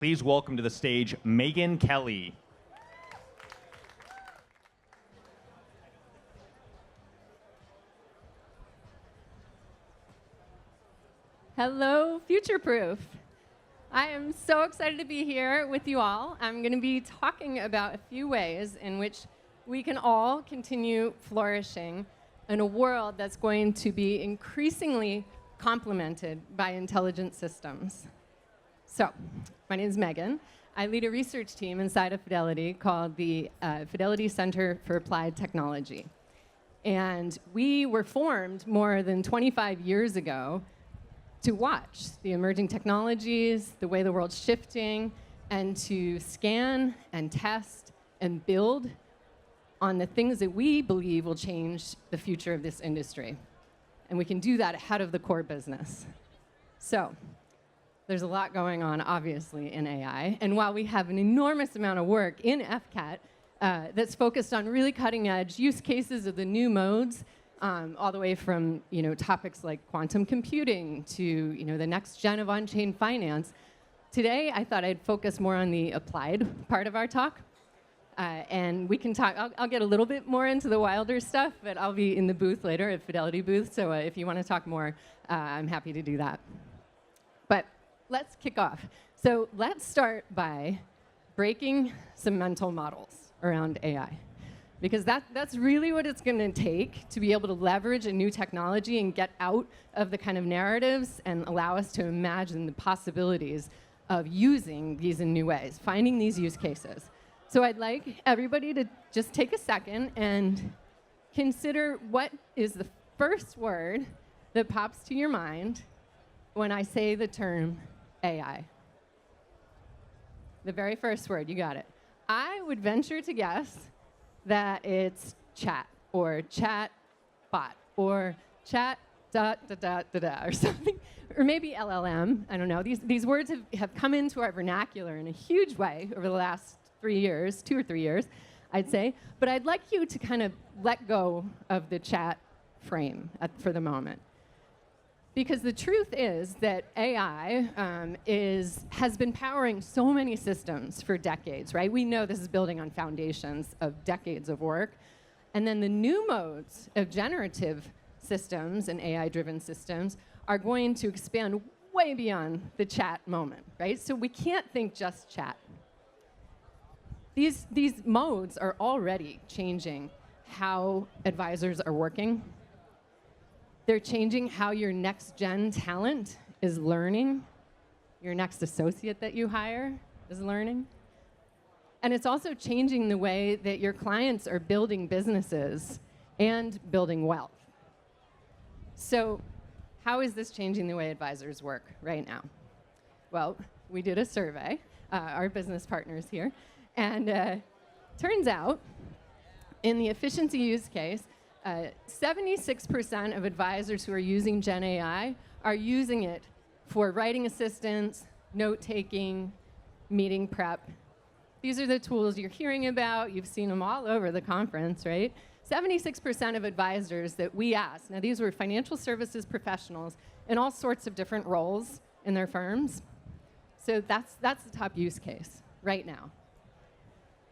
Please welcome to the stage Megan Kelley. Hello, Future Proof. I am so excited to be here with you all. I'm going to be talking about a few ways in which we can all continue flourishing in a world that's going to be increasingly complemented by intelligent systems. So, my name is Megan. I lead a research team inside of Fidelity called the Fidelity Center for Applied Technology. And we were formed more than 25 years ago to watch the emerging technologies, the way the world's shifting, and to scan and test and build on the things that we believe will change the future of this industry. And we can do that ahead of the core business. So, there's a lot going on, obviously, in AI. And while we have an enormous amount of work in FCAT that's focused on really cutting-edge use cases of the new modes, all the way from topics like quantum computing to the next gen of on-chain finance, today I thought I'd focus more on the applied part of our talk. And we can talk. I'll get a little bit more into the wilder stuff, but I'll be in the booth later, at Fidelity booth. So if you want to talk more, I'm happy to do that. But let's kick off. So let's start by breaking some mental models around AI. Because that's really what it's going to take to be able to leverage a new technology and get out of the kind of narratives and allow us to imagine the possibilities of using these in new ways, finding these use cases. So I'd like everybody to just take a second and consider what is the first word that pops to your mind when I say the term AI. The very first word, you got it. I would venture to guess that it's chat or chat bot or chat ... or something, or maybe LLM. I don't know. These words have come into our vernacular in a huge way over the last 3 years, 2 or 3 years, I'd say. But I'd like you to kind of let go of the chat frame for the moment. Because the truth is that AI has been powering so many systems for decades, right? We know this is building on foundations of decades of work. And then the new modes of generative systems and AI-driven systems are going to expand way beyond the chat moment, right? So we can't think just chat. These modes are already changing how advisors are working. They're changing how your next-gen talent is learning, your next associate that you hire is learning. And it's also changing the way that your clients are building businesses and building wealth. So how is this changing the way advisors work right now? Well, we did a survey, our business partners here, and turns out in the efficiency use case, 76% of advisors who are using Gen AI are using it for writing assistance, note-taking, meeting prep. These are the tools you're hearing about. You've seen them all over the conference, right? 76% of advisors that we asked, now these were financial services professionals in all sorts of different roles in their firms. So that's the top use case right now.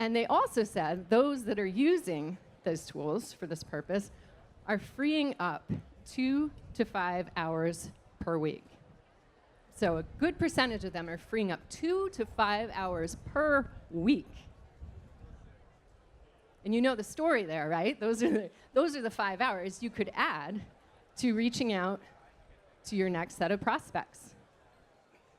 And they also said those that are using those tools for this purpose are freeing up 2 to 5 hours per week. So a good percentage of them are freeing up 2 to 5 hours per week. And you know the story there, right? Those are the 5 hours you could add to reaching out to your next set of prospects,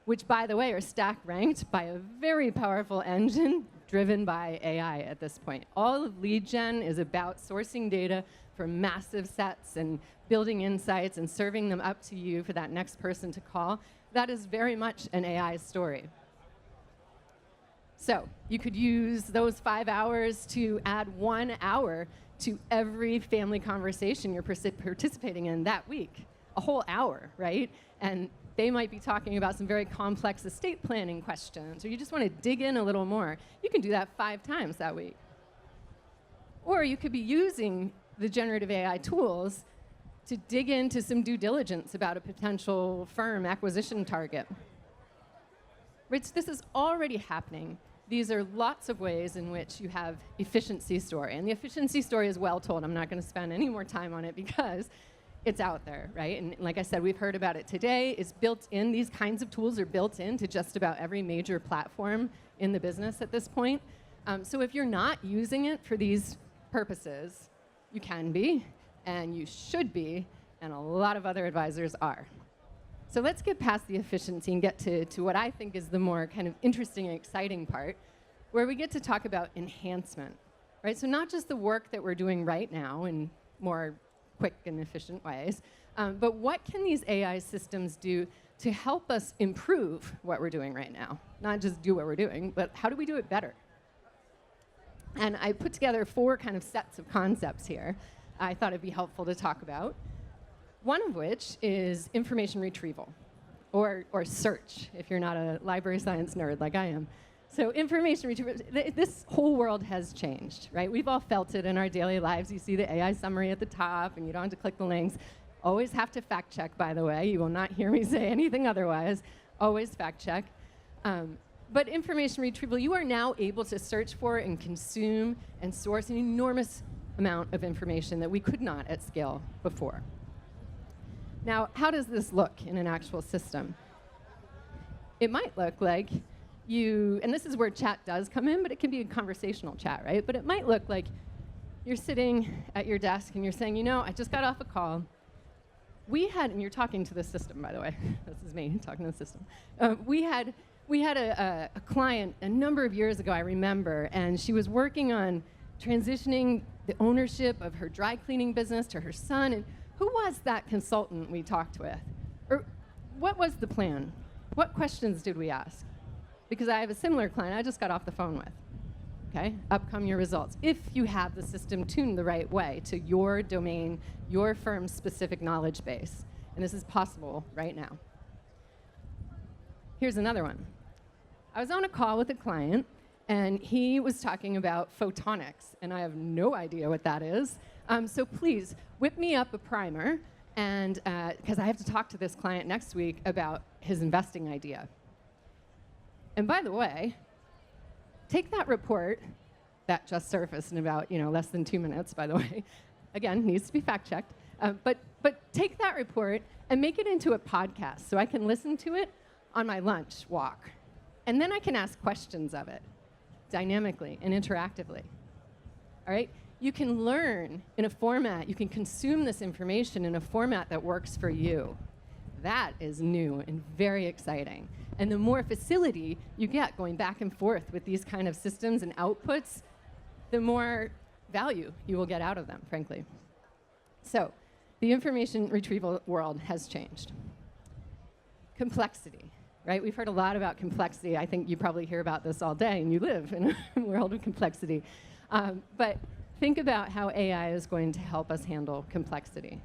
which, by the way, are stack ranked by a very powerful engine driven by AI at this point. All of lead gen is about sourcing data from massive sets and building insights and serving them up to you for that next person to call. That is very much an AI story. So you could use those 5 hours to add 1 hour to every family conversation you're participating in that week. A whole hour, right? And they might be talking about some very complex estate planning questions, or you just want to dig in a little more. You can do that 5 times that week. Or you could be using the generative AI tools to dig into some due diligence about a potential firm acquisition target. Right, so this is already happening. These are lots of ways in which you have efficiency story. And the efficiency story is well told. I'm not going to spend any more time on it because it's out there, right? And like I said, we've heard about it today. It's built in. These kinds of tools are built into just about every major platform in the business at this point. So if you're not using it for these purposes, you can be, and you should be, and a lot of other advisors are. So let's get past the efficiency and get to what I think is the more kind of interesting and exciting part, where we get to talk about enhancement, right? So not just the work that we're doing right now in more quick and efficient ways, but what can these AI systems do to help us improve what we're doing right now? Not just do what we're doing, but how do we do it better? And I put together 4 kind of sets of concepts here I thought it'd be helpful to talk about. One of which is information retrieval, or search, if you're not a library science nerd like I am. So information retrieval, this whole world has changed, right? We've all felt it in our daily lives. You see the AI summary at the top, and you don't have to click the links. Always have to fact check, by the way. You will not hear me say anything otherwise. Always fact check. But information retrieval, you are now able to search for and consume and source an enormous amount of information that we could not at scale before. Now, how does this look in an actual system? It might look like you, and this is where chat does come in, but it can be a conversational chat, right? But it might look like you're sitting at your desk and you're saying, you know, I just got off a call. And you're talking to the system, by the way. This is me talking to the system. We had a client a number of years ago, I remember, and she was working on transitioning the ownership of her dry cleaning business to her son. And who was that consultant we talked with? Or what was the plan? What questions did we ask? Because I have a similar client I just got off the phone with. Okay, up come your results. If you have the system tuned the right way to your domain, your firm's specific knowledge base. And this is possible right now. Here's another one. I was on a call with a client, and he was talking about photonics, and I have no idea what that is. So please, whip me up a primer, and because I have to talk to this client next week about his investing idea. And by the way, take that report that just surfaced in about less than 2 minutes, by the way. Again, needs to be fact-checked. But take that report and make it into a podcast so I can listen to it on my lunch walk. And then I can ask questions of it dynamically and interactively. All right? You can learn in a format, you can consume this information in a format that works for you. That is new and very exciting. And the more facility you get going back and forth with these kind of systems and outputs, the more value you will get out of them, frankly. So the information retrieval world has changed. Complexity, right? We've heard a lot about complexity. I think you probably hear about this all day, and you live in a world of complexity. But think about how AI is going to help us handle complexity.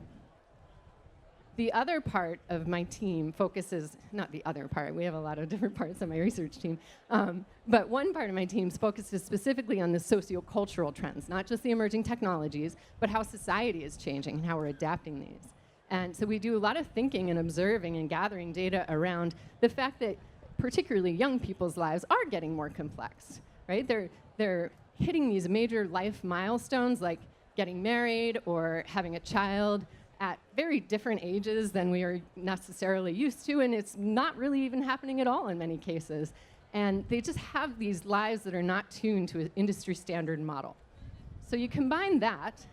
The other part of my team focuses, not the other part, we have a lot of different parts of my research team, but one part of my team focuses specifically on the sociocultural trends, not just the emerging technologies, but how society is changing and how we're adapting these. And so we do a lot of thinking and observing and gathering data around the fact that particularly young people's lives are getting more complex, right? They're hitting these major life milestones like getting married or having a child at very different ages than we are necessarily used to, and it's not really even happening at all in many cases. And they just have these lives that are not tuned to an industry standard model. So you combine that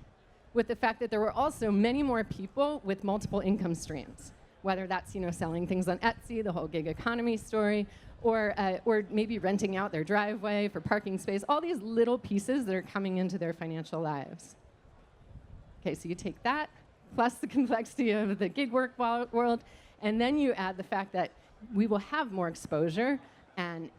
with the fact that there were also many more people with multiple income streams, whether that's selling things on Etsy, the whole gig economy story, or maybe renting out their driveway for parking space, all these little pieces that are coming into their financial lives. Okay, so you take that, plus the complexity of the gig work world, and then you add the fact that we will have more exposure and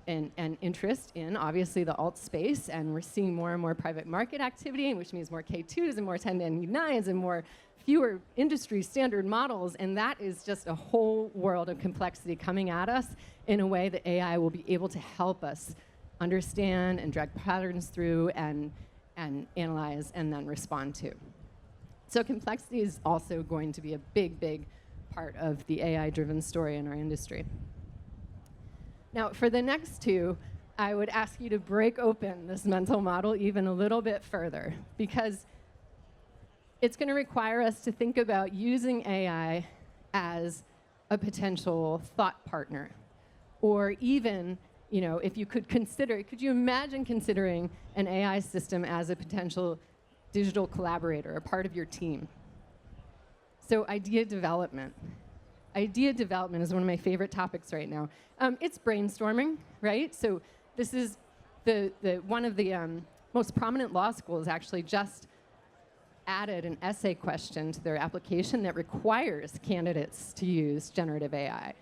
interest in, obviously, the alt space, and we're seeing more and more private market activity, which means more K2s and more 1099s and fewer industry standard models, and that is just a whole world of complexity coming at us in a way that AI will be able to help us understand and drag patterns through and analyze and then respond to. So complexity is also going to be a big, big part of the AI-driven story in our industry. Now, for the next two, I would ask you to break open this mental model even a little bit further, because it's going to require us to think about using AI as a potential thought partner. Or even, if you could you imagine considering an AI system as a potential digital collaborator, a part of your team? So idea development. Idea development is one of my favorite topics right now. It's brainstorming, right? So this is one of the most prominent law schools actually just added an essay question to their application that requires candidates to use generative AI.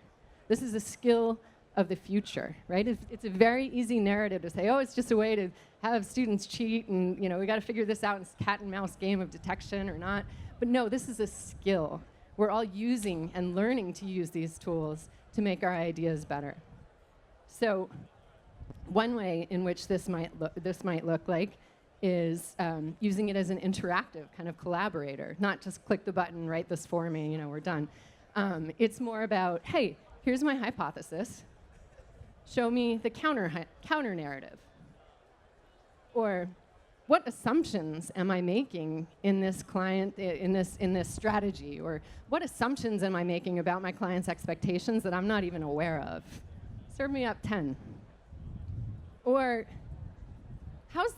This is a skill of the future, right? It's a very easy narrative to say, oh, it's just a way to have students cheat, and we got to figure this out in this cat and mouse game of detection or not. But no, this is a skill. We're all using and learning to use these tools to make our ideas better. So one way in which this might look like is using it as an interactive kind of collaborator, not just click the button, write this for me, we're done. It's more about, hey, here's my hypothesis. Show me the counter narrative. Or what assumptions am I making in this client, in this strategy? Or what assumptions am I making about my client's expectations that I'm not even aware of? Serve me up 10. Or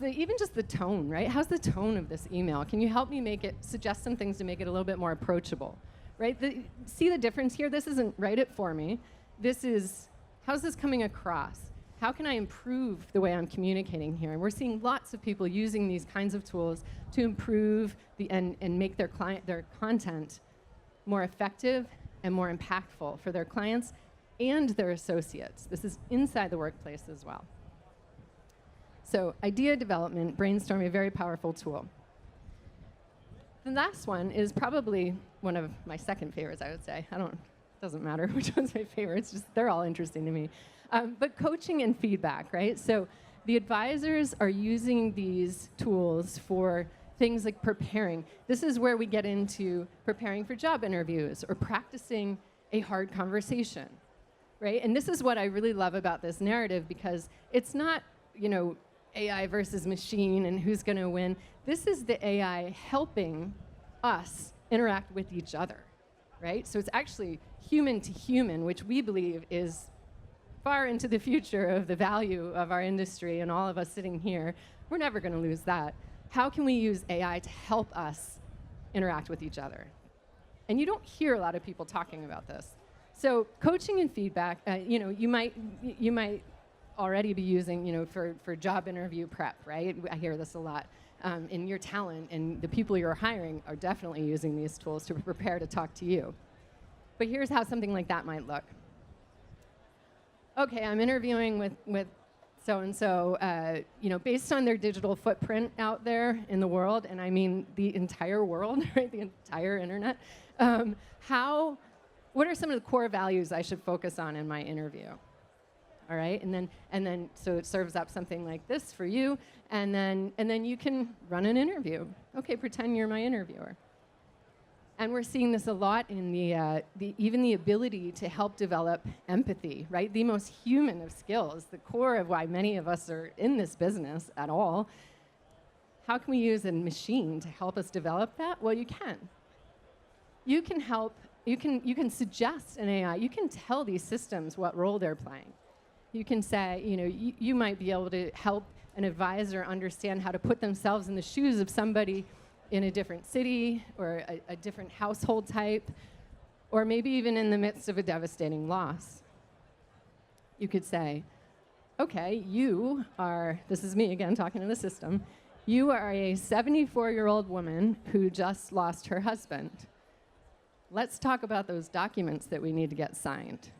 even just the tone, right? How's the tone of this email? Can you help me suggest some things to make it a little bit more approachable, right? See the difference here? This isn't write it for me. This is, how's this coming across? How can I improve the way I'm communicating here? And we're seeing lots of people using these kinds of tools to improve and make their content more effective and more impactful for their clients and their associates. This is inside the workplace as well. So idea development, brainstorming, a very powerful tool. The last one is probably one of my second favorites, I would say. Doesn't matter which one's my favorite, it's just they're all interesting to me. But coaching and feedback, right? So the advisors are using these tools for things like preparing. This is where we get into preparing for job interviews or practicing a hard conversation, right? And this is what I really love about this narrative, because it's not, AI versus machine and who's going to win. This is the AI helping us interact with each other, right? So it's actually human to human, which we believe is far into the future of the value of our industry, and all of us sitting here, we're never going to lose that. How can we use AI to help us interact with each other? And you don't hear a lot of people talking about this. So coaching and feedback, you might already be using, for job interview prep, right? I hear this a lot. In your talent, and the people you're hiring are definitely using these tools to prepare to talk to you. But here's how something like that might look. Okay, I'm interviewing with so-and-so, based on their digital footprint out there in the world, and I mean the entire world, right, the entire internet, what are some of the core values I should focus on in my interview? All right, and then so it serves up something like this for you, and then you can run an interview. Okay, pretend you're my interviewer. And we're seeing this a lot in even the ability to help develop empathy, right? The most human of skills, the core of why many of us are in this business at all. How can we use a machine to help us develop that? Well, you can. You can help. You can suggest an AI. You can tell these systems what role they're playing. You can say, you might be able to help an advisor understand how to put themselves in the shoes of somebody in a different city or a different household type, or maybe even in the midst of a devastating loss. You could say, okay, this is me again talking to the system, you are a 74-year-old woman who just lost her husband. Let's talk about those documents that we need to get signed.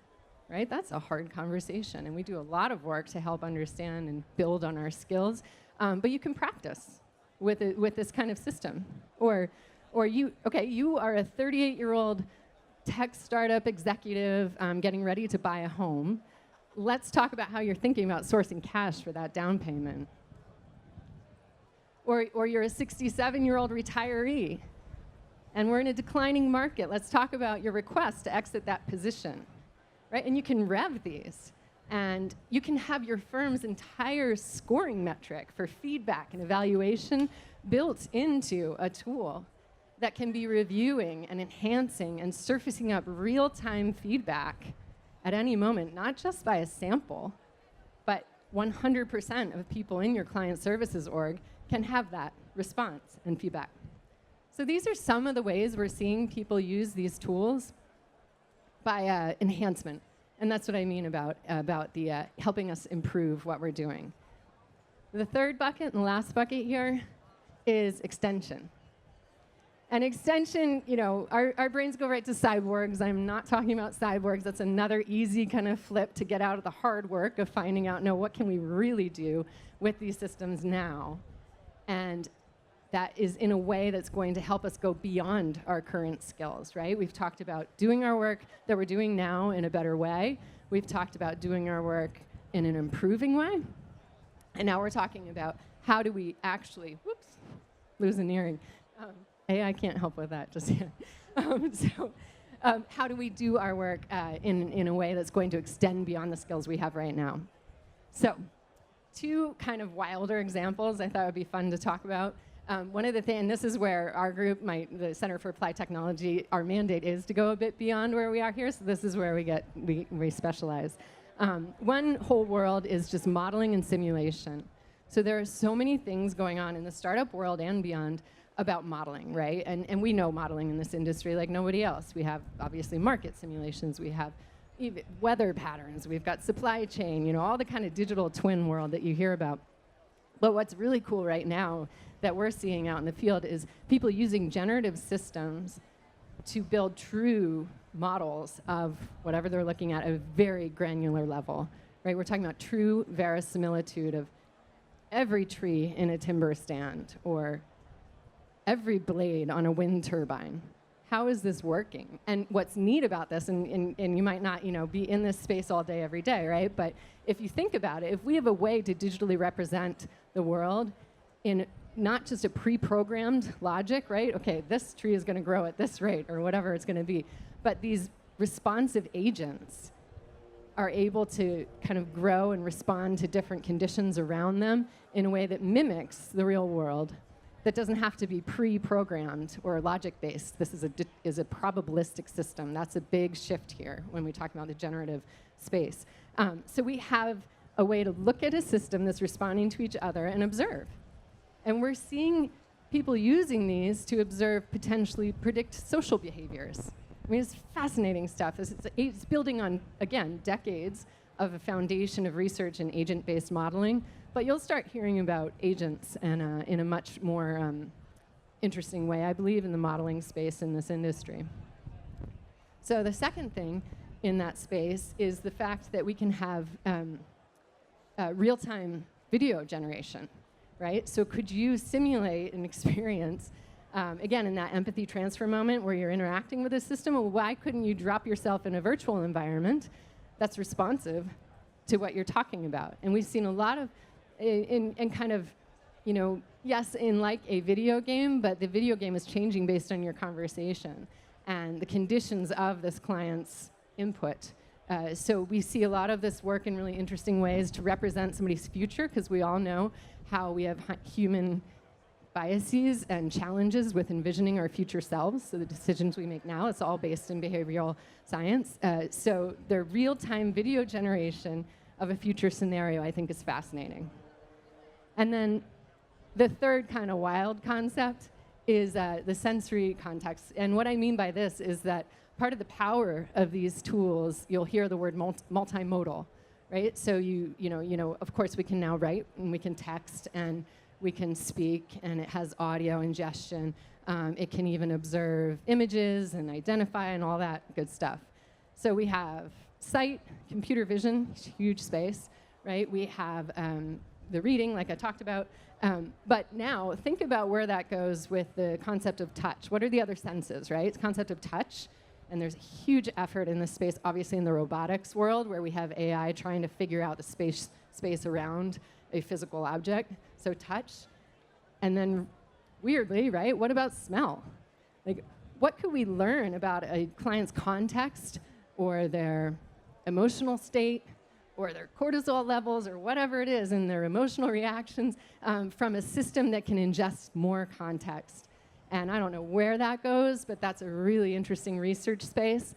Right? That's a hard conversation, and we do a lot of work to help understand and build on our skills. But you can practice with this kind of system. Or you are a 38-year-old tech startup executive getting ready to buy a home. Let's talk about how you're thinking about sourcing cash for that down payment. Or you're a 67-year-old retiree, and we're in a declining market. Let's talk about your request to exit that position. Right? And you can rev these. And you can have your firm's entire scoring metric for feedback and evaluation built into a tool that can be reviewing and enhancing and surfacing up real-time feedback at any moment, not just by a sample, but 100% of people in your client services org can have that response and feedback. So these are some of the ways we're seeing people use these tools by enhancement. And that's what I mean about the helping us improve what we're doing. The third bucket and the last bucket here is extension. And extension, you know, our brains go right to cyborgs. I'm not talking about cyborgs. That's another easy kind of flip to get out of the hard work of finding out, no, what can we really do with these systems now? And that is in a way that's going to help us go beyond our current skills, right? We've talked about doing our work that we're doing now in a better way. We've talked about doing our work in an improving way. And now we're talking about how do we actually, whoops, lose an earring. AI can't help with that just yet. How do we do our work in a way that's going to extend beyond the skills we have right now? So, two kind of wilder examples I thought would be fun to talk about. One of the things, and this is where our group, the Center for Applied Technology, our mandate is to go a bit beyond where we are here, so this is where we specialize. One whole world is just modeling and simulation. So there are so many things going on in the startup world and beyond about modeling, right? And we know modeling in this industry like nobody else. We have, obviously, market simulations. We have even weather patterns. We've got supply chain, you know, all the kind of digital twin world that you hear about. But what's really cool right now that we're seeing out in the field is people using generative systems to build true models of whatever they're looking at a very granular level, right? We're talking about true verisimilitude of every tree in a timber stand or every blade on a wind turbine. How is this working? And what's neat about this, and you might not, you know, be in this space all day, every day, right? But if you think about it, if we have a way to digitally represent the world in not just a pre-programmed logic, right? Okay, this tree is going to grow at this rate or whatever it's going to be, but these responsive agents are able to kind of grow and respond to different conditions around them in a way that mimics the real world, that doesn't have to be pre-programmed or logic-based. This is a probabilistic system. That's a big shift here when we talk about the generative space. So we have a way to look at a system that's responding to each other and observe. And we're seeing people using these to observe, potentially predict social behaviors. I mean, it's fascinating stuff. It's building on, again, decades of a foundation of research and agent-based modeling. But you'll start hearing about agents and in a much more interesting way, I believe, in the modeling space in this industry. So the second thing in that space is the fact that we can have real-time video generation, right? So could you simulate an experience, again, in that empathy transfer moment where you're interacting with a system? Well, why couldn't you drop yourself in a virtual environment that's responsive to what you're talking about? And we've seen a lot of in kind of, you know, yes, in like a video game, but the video game is changing based on your conversation and the conditions of this client's input. So we see a lot of this work in really interesting ways to represent somebody's future, because we all know how we have human biases and challenges with envisioning our future selves. So the decisions we make now, it's all based in behavioral science. So the real-time video generation of a future scenario, I think, is fascinating. And then the third kind of wild concept is the sensory context. And what I mean by this is that part of the power of these tools, you'll hear the word multimodal, right? So you know, of course, we can now write and we can text and we can speak, and it has audio ingestion. It can even observe images and identify and all that good stuff. So we have sight, computer vision, huge space, right? We have the reading, like I talked about. But now, think about where that goes with the concept of touch. What are the other senses, right? It's the concept of touch. And there's a huge effort in this space, obviously in the robotics world, where we have AI trying to figure out the space around a physical object. So touch. And then, weirdly, right, what about smell? Like, what could we learn about a client's context or their emotional state or their cortisol levels or whatever it is and their emotional reactions from a system that can ingest more context. And I don't know where that goes, but that's a really interesting research space.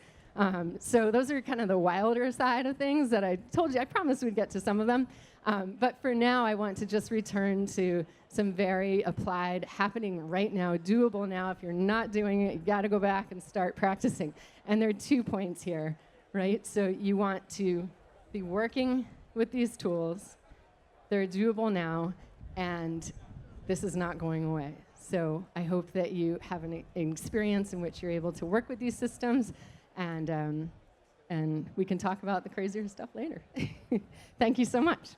So those are kind of the wilder side of things that I told you. I promised we'd get to some of them. But for now, I want to just return to some very applied, happening right now, doable now. If you're not doing it, you've got to go back and start practicing. And there are 2 points here, right? So you want to be working with these tools. They're doable now, and this is not going away. So I hope that you have an experience in which you're able to work with these systems, and we can talk about the crazier stuff later. Thank you so much.